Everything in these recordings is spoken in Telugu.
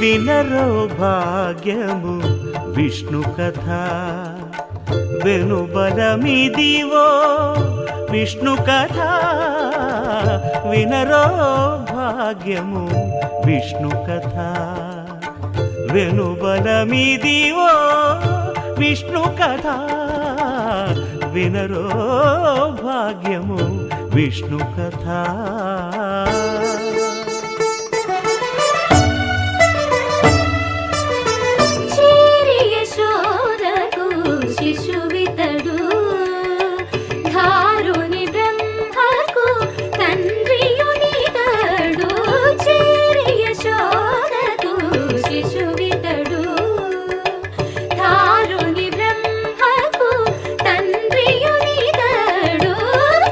వినరో భాగ్యము విష్ణు కథ వెనుబలమిదివో విష్ణు కథ వినరో భాగ్యము విష్ణు కథ వెనుబలమిదివో విష్ణు కథ వినరో భాగ్యము విష్ణు కథ. శిశువితడు ధారుని బ్రహ్మకు తండ్రియునితడు చేరి యశోదకు శిశువితడు ధారుని బ్రహ్మకు తండ్రియునితడు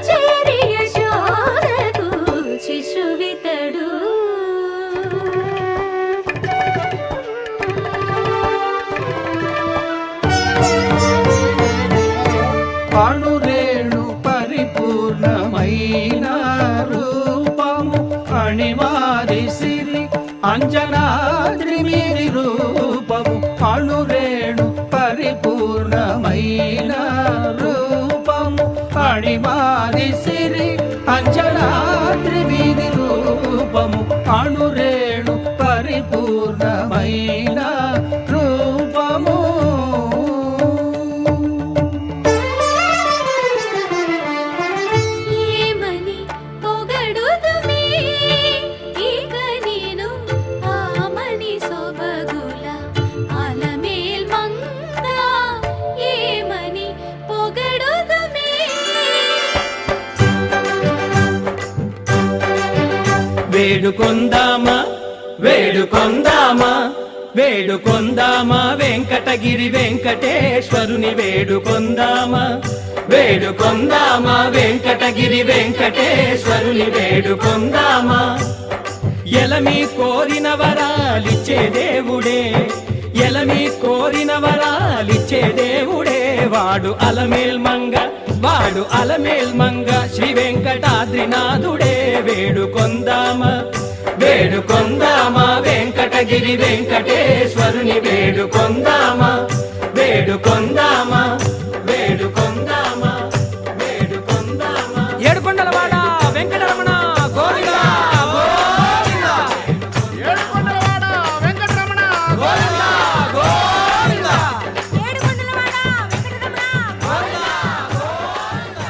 చేరి యశోదకు శిశువితడు. అణురేణు పరిపూర్ణమైన రూపము అణివారి సిరి అంజనాద్రి మీది రూపము అణురేణు పరిపూర్ణమైన రూపము అణివారి సిరి అంజనాద్రి మీది రూపము అణురేణు పరిపూర్ణమైన రూపము. వేడుకొందామా వేడుకొందామా వేడుకొందామా వెంకటగిరి వెంకటేశ్వరుని వేడుకొందామా వేడుకొందామా వెంకటగిరి వెంకటేశ్వరుని వేడుకొందామా. ఎలమి కోరిన వరాలిచ్చే దేవుడే ఎలమి కోరిన వరాలిచ్చే దేవుడే వాడు అలమేల్మంగ వాడు అలమేల్మంగ శ్రీ వెంకటాద్రినాథుడే. వేడుకొందామా వేడుకొందామా వెంకటగిరి వెంకటేశ్వరుని వేడుకొందామా వేడుకొందామా వేడుకొందామా వేడుకొందామా. ఏడుకొండలవాడ వెంకటరమణ గోవిందా గోవిందా ఏడుకొండలవాడ వెంకటరమణ గోవిందా గోవిందా ఏడుకొండలవాడ వెంకటరమణ గోవిందా గోవిందా.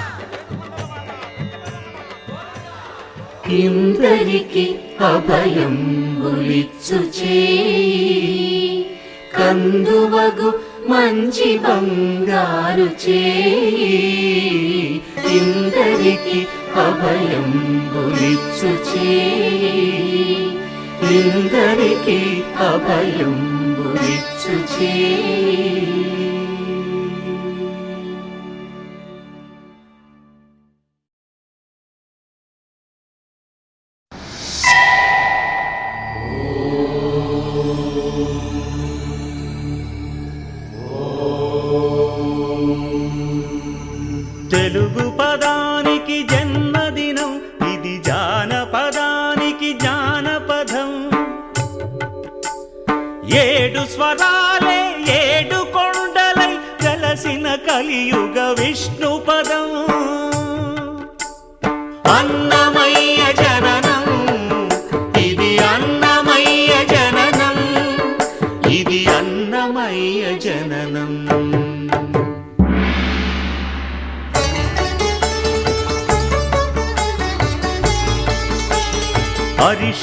ఇందరికి అభయంబులిచ్చు చేయి కందువగు మంచి బంగారు చేయి ఇందరికి అభయంబులిచ్చు చేయి ఇందరికి అభయంబులిచ్చు చేయి. తెలుగు పదానికి జన్మదినం ఇది జానపదానికి జానపదం. ఏడు స్వరాలే ఏడు కొండలై కలసిన కలియుగ విష్ణు పదం. అన్నమయ్య జననం ఇది అన్నమయ్య జననం ఇది అన్నమయ్య జననం.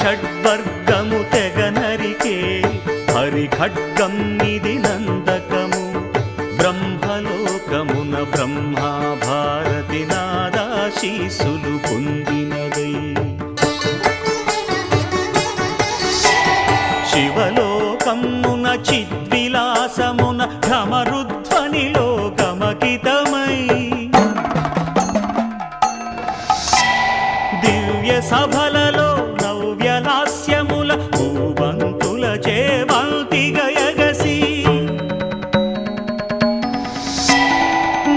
హరిషడ్వర్గము తెగనరికే హరిఖడ్గం ఇది నందకము. బ్రహ్మలోకమున బ్రహ్మా భారతి నాదాశీసులు పొందినదై. శివలోకమున చిద్విలాసమున ఘమరుధ్వనిలో గమకితమై దివ్య సభలలో నవ్యలాస్యముల భూవంతుల చేమంతి గయగసి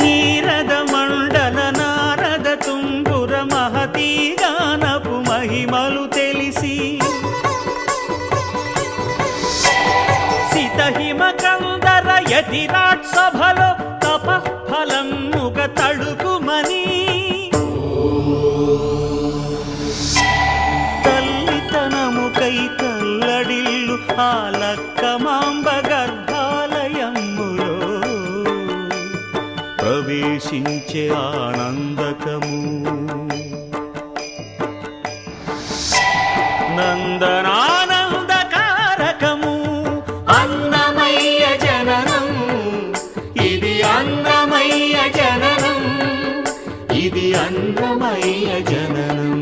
నీరద మండల నారద తుంగుర మహతీ గానపు మహిమలు తెలిసి విరాట్ సభలో తపఫలముగ తడుకుమని తల్లితనముకై కల్లడిల్లు ఆ లక్కమాంబ గర్భాలయములో ప్రవేశించే ఆనందకము నందనానందకారకము అన్నమయ్య జననం ఇది అన్నమయ్య జననం ఇది అన్నమయ్య జననం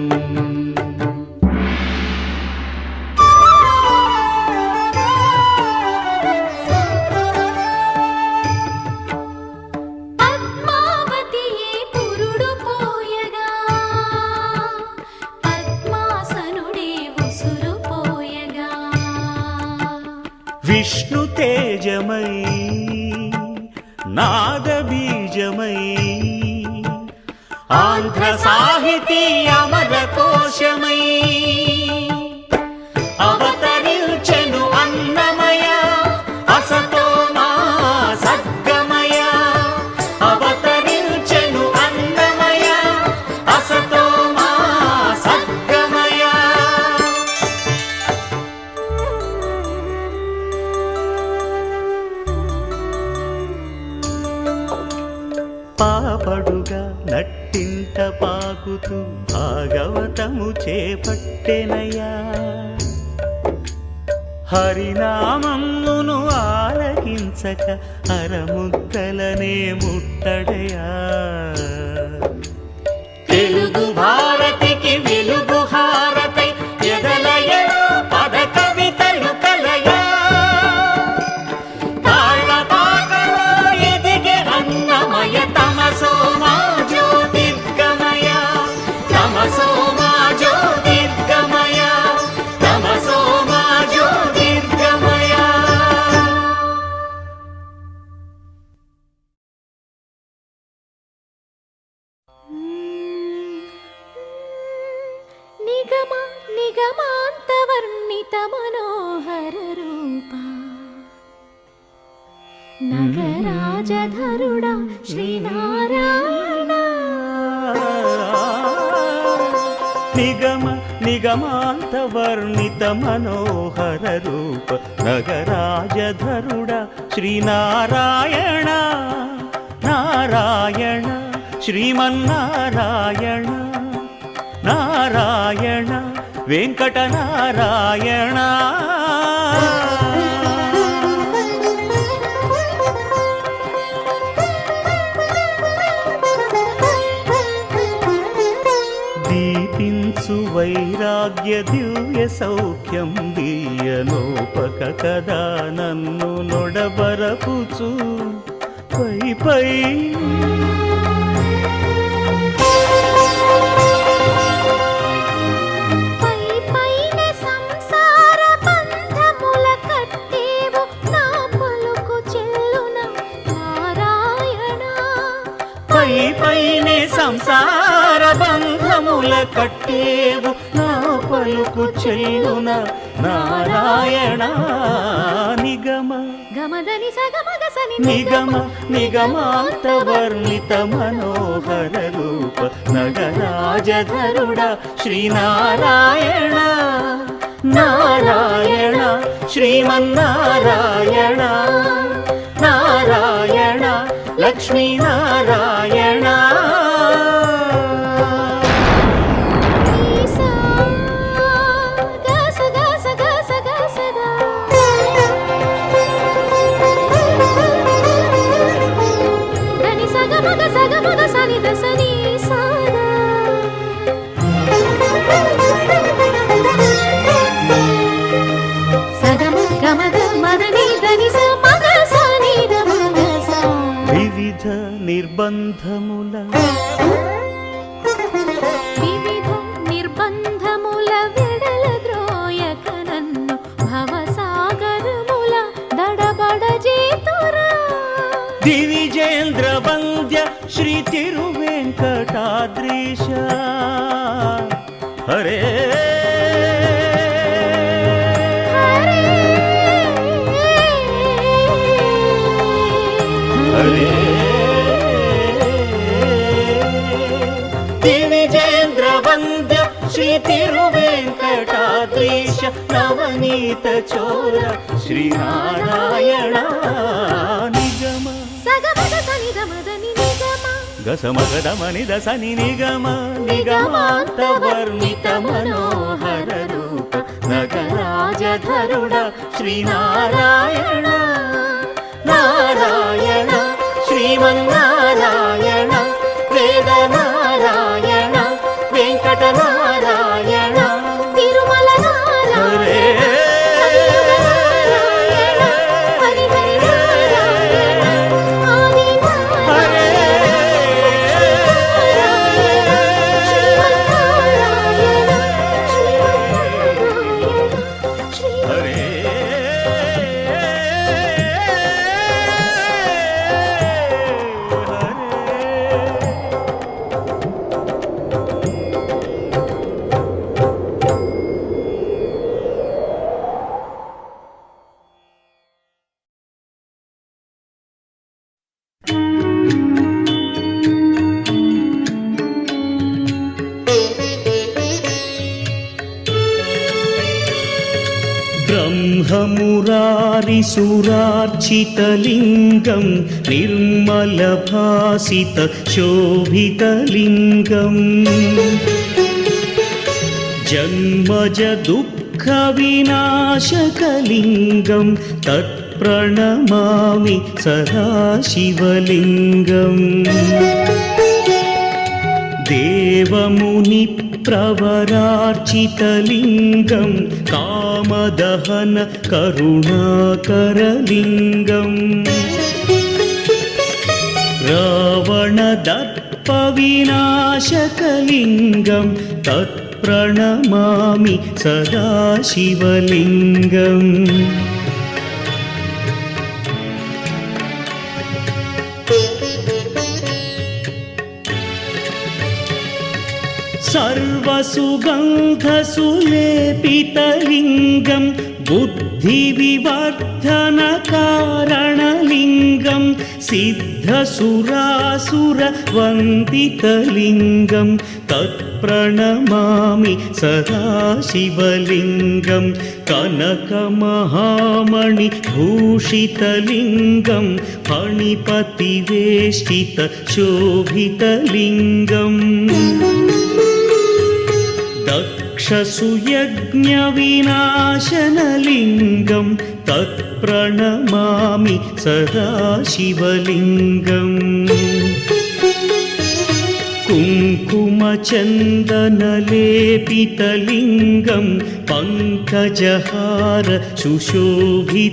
పద్మావతియే పురుడు పోయగా పద్మాసనుడే ఉసురు పోయగా విష్ణు తేజమై నాదబీజమై ఆంధ్ర సాహితీ అమర కోశమై అవతరించెను అన్నమయ అసతో మా సద్గమయ అవతరించెను అన్నమయ అసతో మా సద్గమయ పాపడుగా నట్టింట పాకుతూ భాగవతము చేపట్టెనయ్యా హరినామమును ఆలకించక అరముద్దలనే ముట్టడయా తెలుగు భారతికి వెలుగు హారతై ఎదలయలో పద కవితలు కలయా తాళపాకలో ఎదిగే అన్నమయ తమసో మా జ్యోతిర్గమయ తమసో మా జ్యోతిర్గమయ తమసో మా జ్యోతిర్గమయ నిగమ నిగమాంతవర్ణిత మనోహర రూప నగరాజధరుడా శ్రీనారాయణ నిగమ నిగమాంత వర్ణిత మనోహర రూప నగరాజధరుడ శ్రీనారాయణ నారాయణ శ్రీమన్నారాయణ నారాయణ వెంకటనారాయణ దీపించు వైరాగ్య దివ్య సౌఖ్యం దీయనోపక కదా నన్ను నొడబరపుచు పై పై పై పైన సంసార బంధముల కట్టేవు నా పలుకు చెల్లున నారాయణ పై పైనే సంసార బంధముల కట్టేవు నా పలుకు చెల్లున నారాయణ నిగమ గమదని సగమగసని నిగమ నిగమాంత వర్ణిత మనోహర రూప నగరాజధరుడ శ్రీనారాయణ నారాయణ శ్రీమన్నారాయణ నారాయణ లక్ష్మీనారాయణ ఈసా గస గస గస గసగా దని సగమగ సని దసని సాదా సగమ గమగ మదని దని స మగ సని దమగ సా వివిధ నిర్బంధముల వివిధ నిర్బంధముల విడల ద్రోయక నన్ను భవసాగరముల దడబడ జేతురా దివిజేంద్ర వంద్య శ్రీ తిరువెంకటాద్రీశ హరే వంద్య శ్రీ తిరువేంకటాద్రీశ నవనీత చోర శ్రీనారాయణ నిగమ సగమగ సనిధమదని నిగమ గసమగదమని దసని నిగమ నిగమాంత వర్ణిత మనోహర రూప నగరాజధరుడ శ్రీనారాయణ నారాయణ శ్రీమన్నారాయణ వేద నారాయణ వెంకట నారాయణ తిరుమల నారాయణ ब्रह्ममुरारिसुरार्चितलिङ्गं निर्मलभासितशोभितलिङ्गम् जन्मजदुःखविनाशकलिङ्गं तत्प्रणमामि सदा शिवलिङ्गम् देवमुनिप्रवरार्चितलिङ्गं कामदहन करुणाकरलिङ्गम् रावणदर्पविनाशकलिङ्गं तत्प्रणमामि सदा शिवलिङ्गम् सर्वसुगन्धसुलेपितलिङ्गं बुद्धिविवर्धनकारणलिङ्गं सिद्धसुरासुरवन्दितलिङ्गं तत्प्रणमामि सदा शिवलिङ्गं कनकमहामणिभूषितलिङ्गं फणिपतिवेष्टितशोभितलिङ्गम् दक्षसुयज्ञविनाशनलिङ्गं तत्प्रणमामि सदा शिवलिङ्गम् कुङ्कुमचन्दनलेपितलिङ्गं पङ्कजहार सुशोभितलिङ्गम्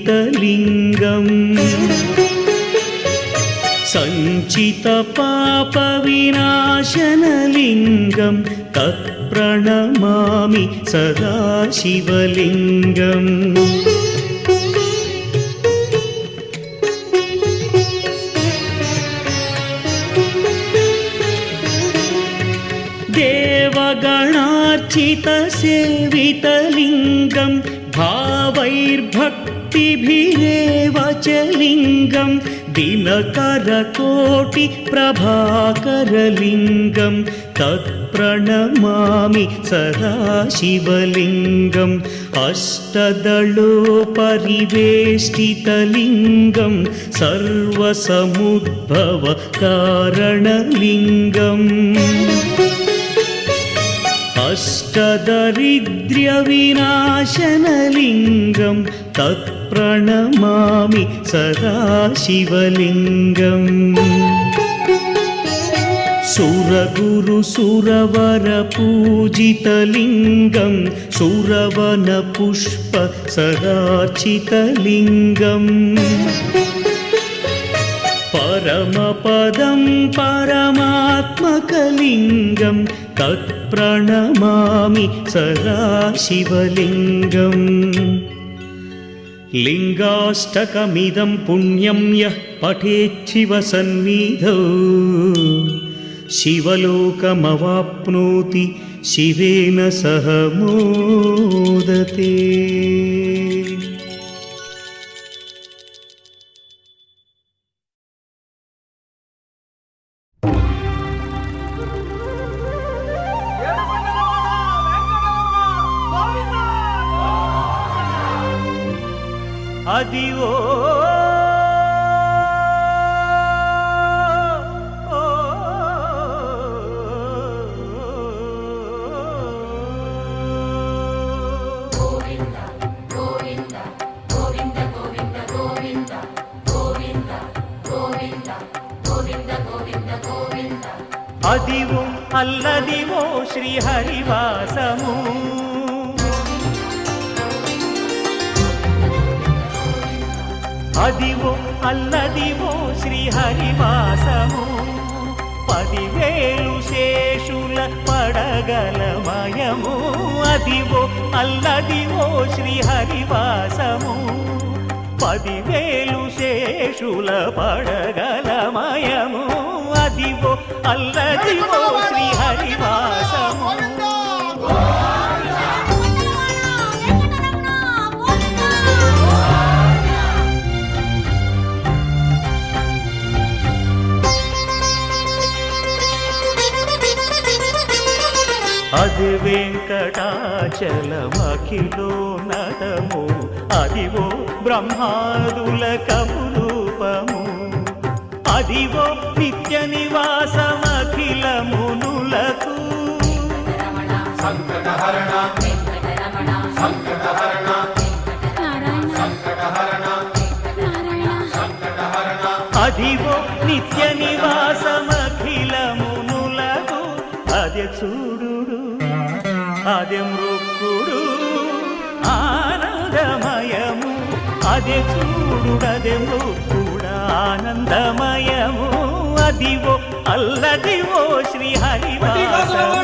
सञ्चितपापविनाशनलिङ्गं तत्प्रणमामि सदा शिवलिङ्गम् देवगणार्चितसेवितलिङ्गं भावैर्भक्तिभिरेव च लिङ्गं दिनकरकोटिप्रभाकरलिङ्गं तत्प्रणमामि सदा शिवलिङ्गम् अष्टदलोपरिवेष्टितलिङ्गं सर्वसमुद्भवकारणलिङ्गम् अष्टदरिद्र्यविनाशनलिङ्गं तत्प्रणमामि सदा शिवलिङ्गम् सुरगुरुसुरवरपूजितलिङ्गं सुरवनपुष्प सदार्चितलिङ्गम् परमपदं परमात्मकलिङ्गं तत्प्रणमामि सदा शिवलिङ्गम् लिङ्गाष्टकमिदं पुण्यं यः पठेच्छिवसन्निधौ शिवलोकमवाप्नोति शिवेन सह मोदते। అదివో అదివో అల్లదివో శ్రీహరివాసము అదివో అల్లదివో శ్రీహరివాసము 10,000 శేషుల పడగలమయము అదివో అల్లదివో శ్రీహరివాసము 10,000 శేషుల పడగలమయము అదివో అల్లదివో శ్రీహరివాసము అది వెంకటాచలమఖిలో నటము అదివో బ్రహ్మాదుల కపురూపము అదివో నిత్య నివాసమఖిల మునులకు సంకటహరణ సంకటహరణ సంకటహరణ అదివో నిత్య నివాసమఖిల మునులకు అదే చూడు అదే మృక్కుడు ఆనందమయము అదే చూడుడదే మృక్కుడ ఆనందమయము అదివో అల్లదివో శ్రీహరివాసము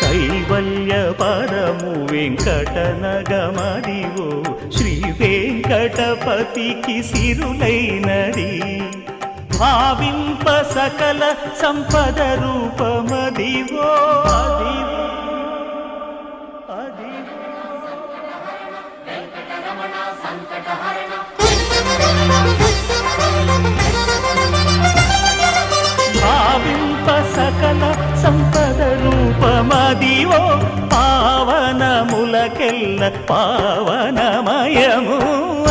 కైవల్య పరము వెంకటనగమదివో శ్రీ వెంకటపతికి సిరులైనది భావింప సకల సంపద రూపమదివో అదివో భావింప సకల సంపద రూపమదివో పావనములకెల్ల పావనమయము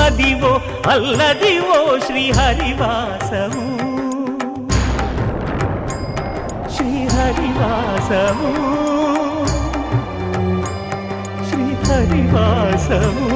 అదివో అల్లదివో శ్రీహరివాసము శ్రీహరివాసము శ్రీహరివాసము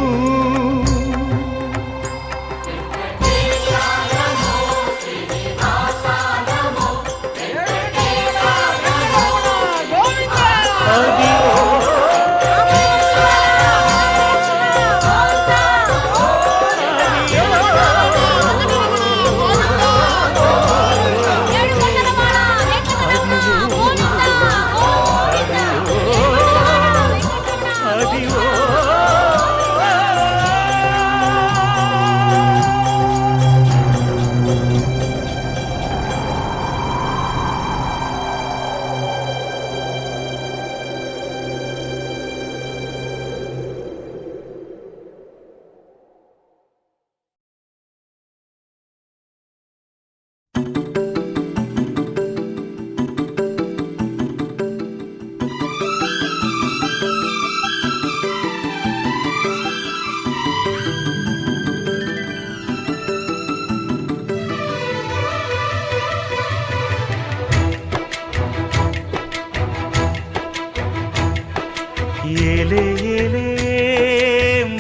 ఏలే ఏలే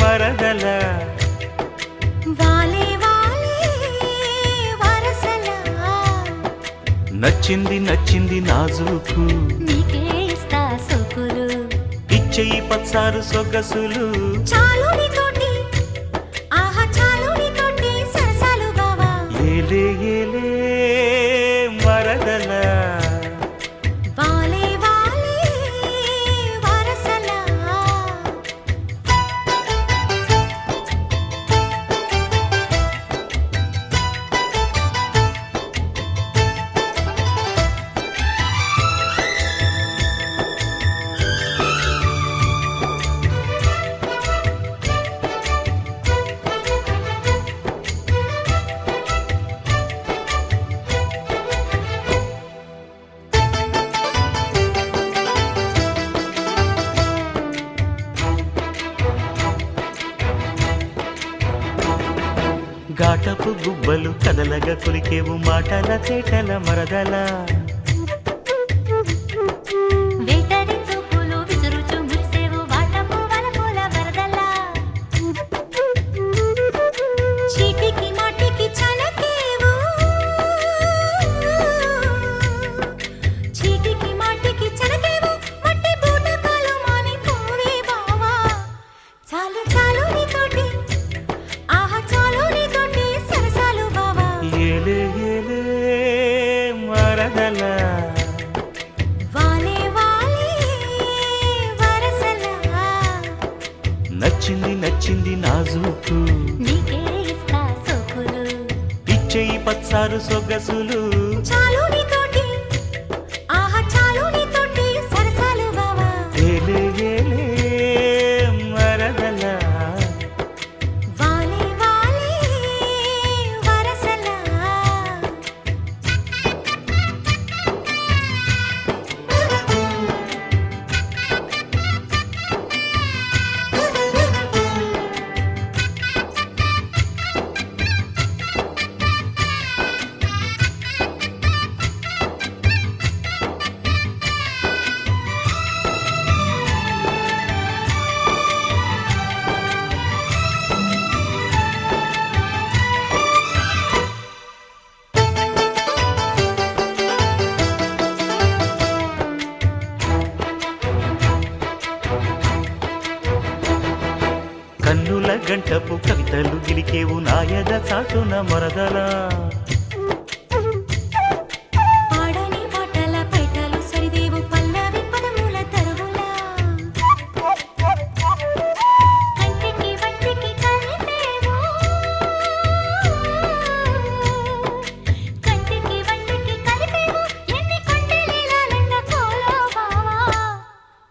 మరదల వాలే వాలే వరసల నచ్చింది నచ్చింది నాజూకు నీకే ఇస్తా సొకులు ఇచ్చేయి పచ్చారు సొగసులు చాలు నీతోటి ఆహా చాలు నీతోటి సరసాలు బావా ఏలే ఏలే మరదల వాలే వాలే వరసల కటకపు గుబ్బలు కదలగా కొలికేవు మాటల తేటల మరదల వేటరి చూపులు విసురుచు మురిసేవు వాటపు వలపుల వరదలా చీటికి మాటికి చనకేవు చీటికి మాటికి చనకేవు మట్టి బూటకాలు మాని పోవే బావా చాలు చాలు నీతోటి ఆహా చాలు నీతోటి సరసాలు బావా ఏలే ఏలే మరదల వాలే వాలే వరసలా నచ్చింది నచ్చింది నాజూకు నీకే ఇస్తా సోకులు ఇచ్చేయి పచ్చారు సొగసులు చాలు నీతోటి ఆహా చాలు నీతోటి సరసాలు బావా ఏలే ఏలే మరదల వాలే వాలే వరసలా కన్నుల గంటపు కవితలు గిలికేవు నాయద చాటున మరదలా పాడని పాటల పైటలు సరిదేవు పల్లవి పదముల తరువులా కంటికి వంటికి కలిపేవు కంటికి వంటికి కలిపేవు ఎన్ని కొండలీలాలంట కోలో బావా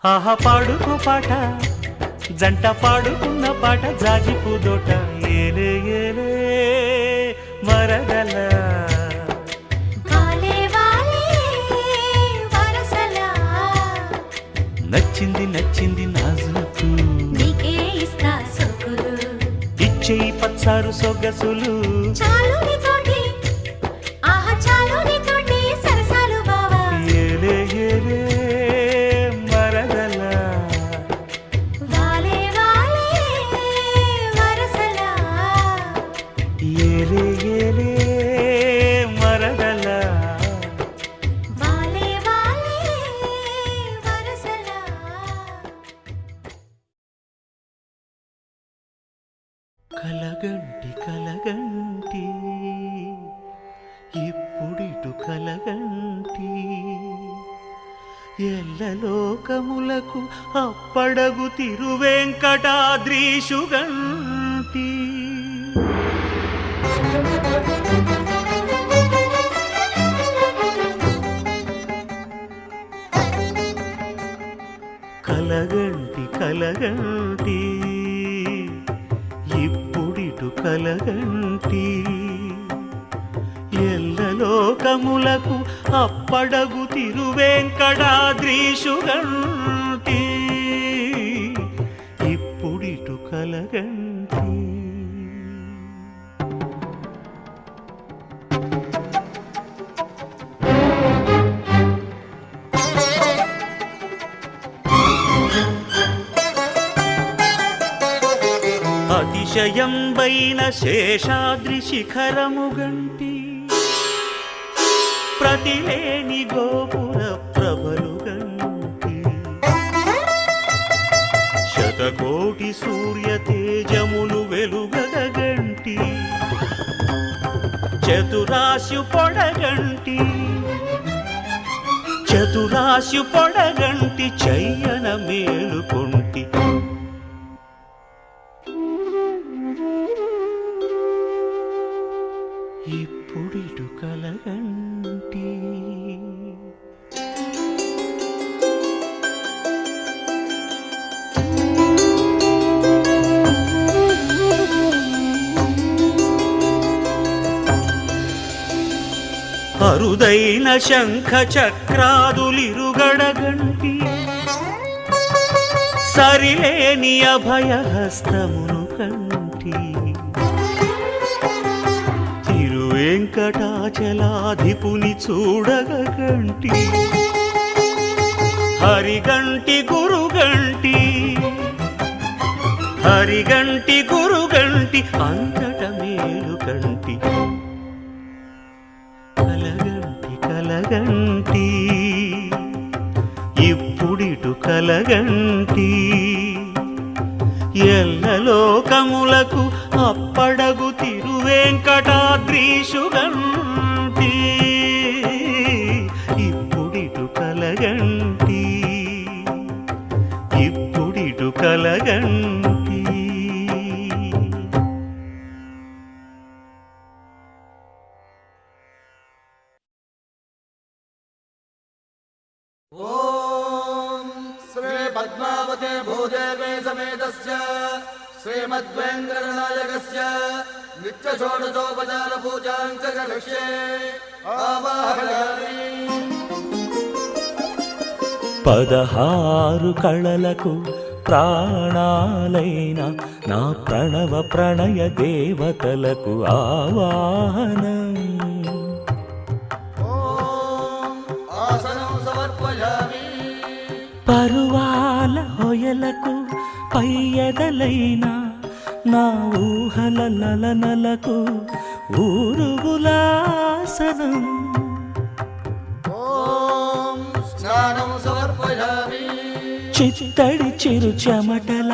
ఆహా పాడుకో పాట జంట పాడుకున్న పాట జాజిపు దోట ఏలే ఏలే మరదల వాలే వాలే వరసలా నచ్చింది నచ్చింది నాజుకు నీకే ఇస్తా సోకులు ఇచ్చేయి పచ్చారు సొగసులు చాలు నీతోటి ఆహా చాలు నీతోటి సరసాలు బావా ఏలే ఏలే మరదల వాలే వాలే వరసలా ఏలే ఏలే మరదల వాలే వాలే వరసలా కలగంటి కలగంటి ఇప్పుడిటు కలగంటి ఎల్లలోకములకు అప్పడగు తిరువెంకటాద్రీషుగంటి కలగంటి కలగంటి ఇప్పుడిటు కలగంటి ఎల్లలోకములకు అప్పడగు తిరువెంకటాద్రీషుగంటి ఇప్పుడిటు కలగంటి అతిశయంబైన శేషాద్రి శిఖరముగంటి ప్రతిలేని గోపుర ప్రభలుగంటి శతకోటి సూర్య తేజములు వెలుగగంటి చతురాశు పొడగంటి చతురాశు పొడగంటి చెయ్యన మేలుకొంటి ఇప్పుడిటు కలగంటి అరుదైన శంఖ చక్రాదులిరుగడగంటి సరిలేని అభయహస్తమును కంటి వెంకటాచలాధిపుని చూడగంటి హరిగంటి గురుగంటి హరిగంటి గురుగంటి అంతట మేలు కంటి కలగంటి కలగంటి ఇప్పుడిటు కలగంటి ఎల్లలోకములకు అప్పడగు తిరువెంకటాద్రీషుగంటి ఇప్పుడిటు కలగంటి ఇప్పుడిటు కలగంటి ఓం శ్రీ పద్మావతే భూదేవే సమేతస్య శ్రీమద్వేంద్రనాయకస్య నిత్య షోడశోపచార పూజాంక కరిష్యే ఆవాహయామి 16 కళలకు ప్రాణాలైన నా ప్రణవ ప్రణయ దేవతలకు ఆవాహనం ఓం ఆసనం సమర్పయామి పరువాల హొయలకు పయ్యదలైన నా ఊహల లలనలకు ఊరుగులాసనం ఓం స్నానం సమర్పయామి చిత్తడి చిరు చెమటల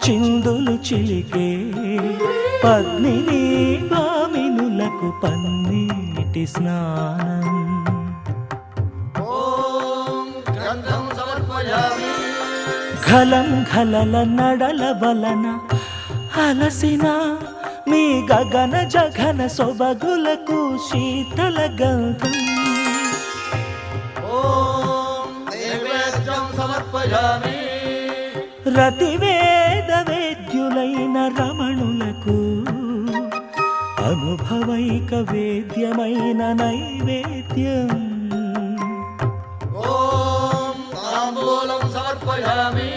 చిందులు చిలికే పద్మిని భామినులకు పన్నీటి స్నానం ఓం గ్రంథం సమర్పయామి ఘలం ఘలల నడల వలన అలసిన మీ గగన జఘన సొబగులకు శీతల గంధం ఓం నైవేద్యం సమర్పయామి రతివేద వేద్యులైన రమణులకు అనుభవైక వేద్యమైన నైవేద్యం ఓం తాంబూలం సమర్పయామి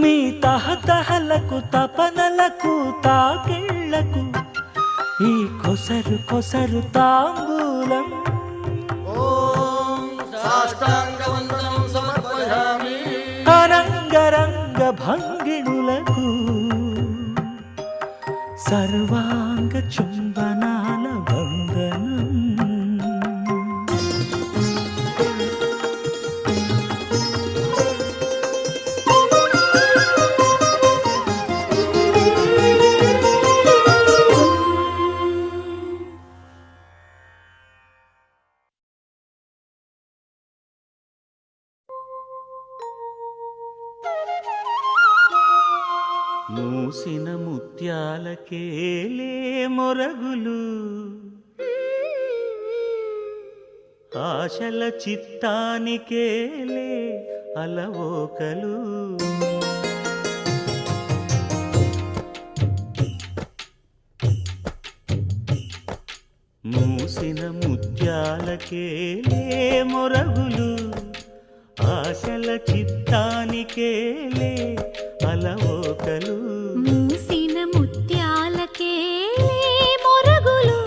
మీ తహతహలకు తపనలకు తాకిళ్లకు ఈ కొసరు కొసరు తాంబూలం ఓం సాష్టాంగవందనం సమర్పయామి అనంగరంగ భంగిణులకు సర్వాంగ చుంబనాల వందనం మూసిన ముత్యాలకేలే మొరగులు ఆశల చిత్తానికేలే అలవోకలు మూసిన ముత్యాలకేలే మొరగులు ఆశల చిత్తానికేలే అలవోకలు మూసిన ముత్యాలకే మొరగులు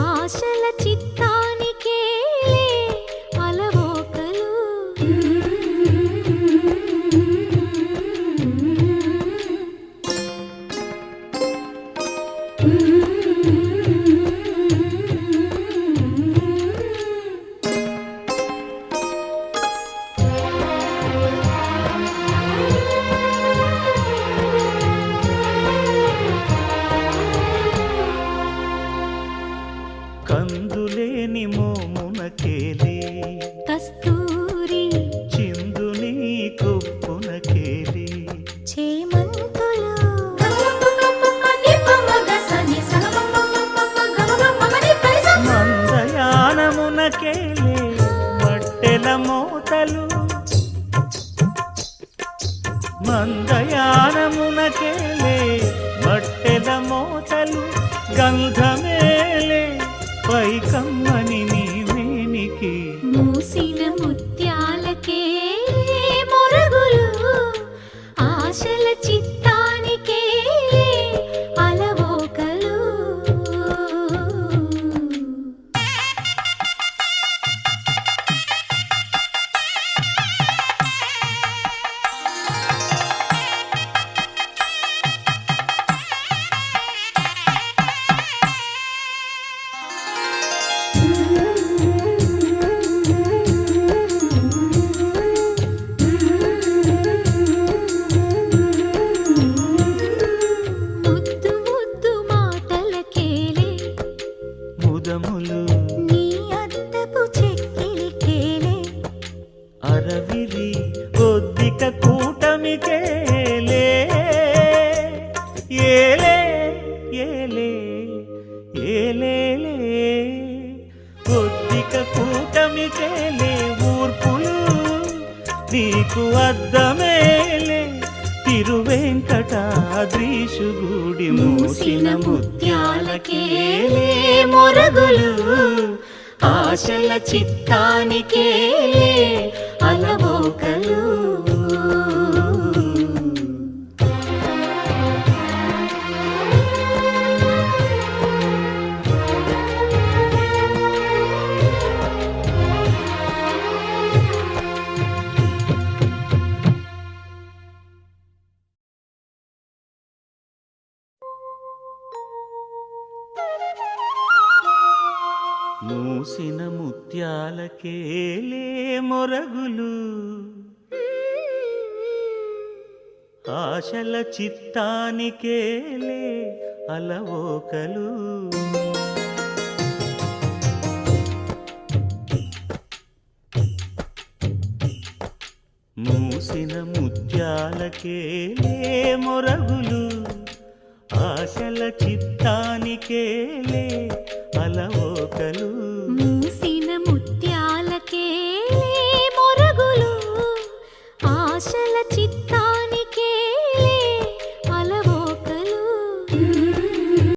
ఆశల చిత్తానికే అలవోకలు కందులేని మోమునకేలే కస్తూరి చిందుని కొప్పునకేలే చేమంతులు మందయానమునకేలే మట్టెల మోతలు మందయానమునకేలే మట్టెల మోతలు గంధమేలే పైకమ్మని నీవేనికి మూసిన ముత్యాలకే మొరగులు ఆశల చిత్తానికే అలవోకలు ఒద్దిక కూటమికేలే ఏలే ఏలే ఏలేలే ఒద్దిక కూటమికేలే ఊర్పులు నీకు అద్దమేలే తిరువెంకటాద్రీశుగుడి మూసిన ముత్యాలకేలే మొరగులు ఆశల చిత్తానికేలే అలవోకలు మూసిన ముత్యాలకేలే మొరగులు ఆశల చిత్తానికేలే అలవోకలు మూసిన ముత్యాలకేలే మొరగులు ఆశల చిత్తానికేలే అలవోకలు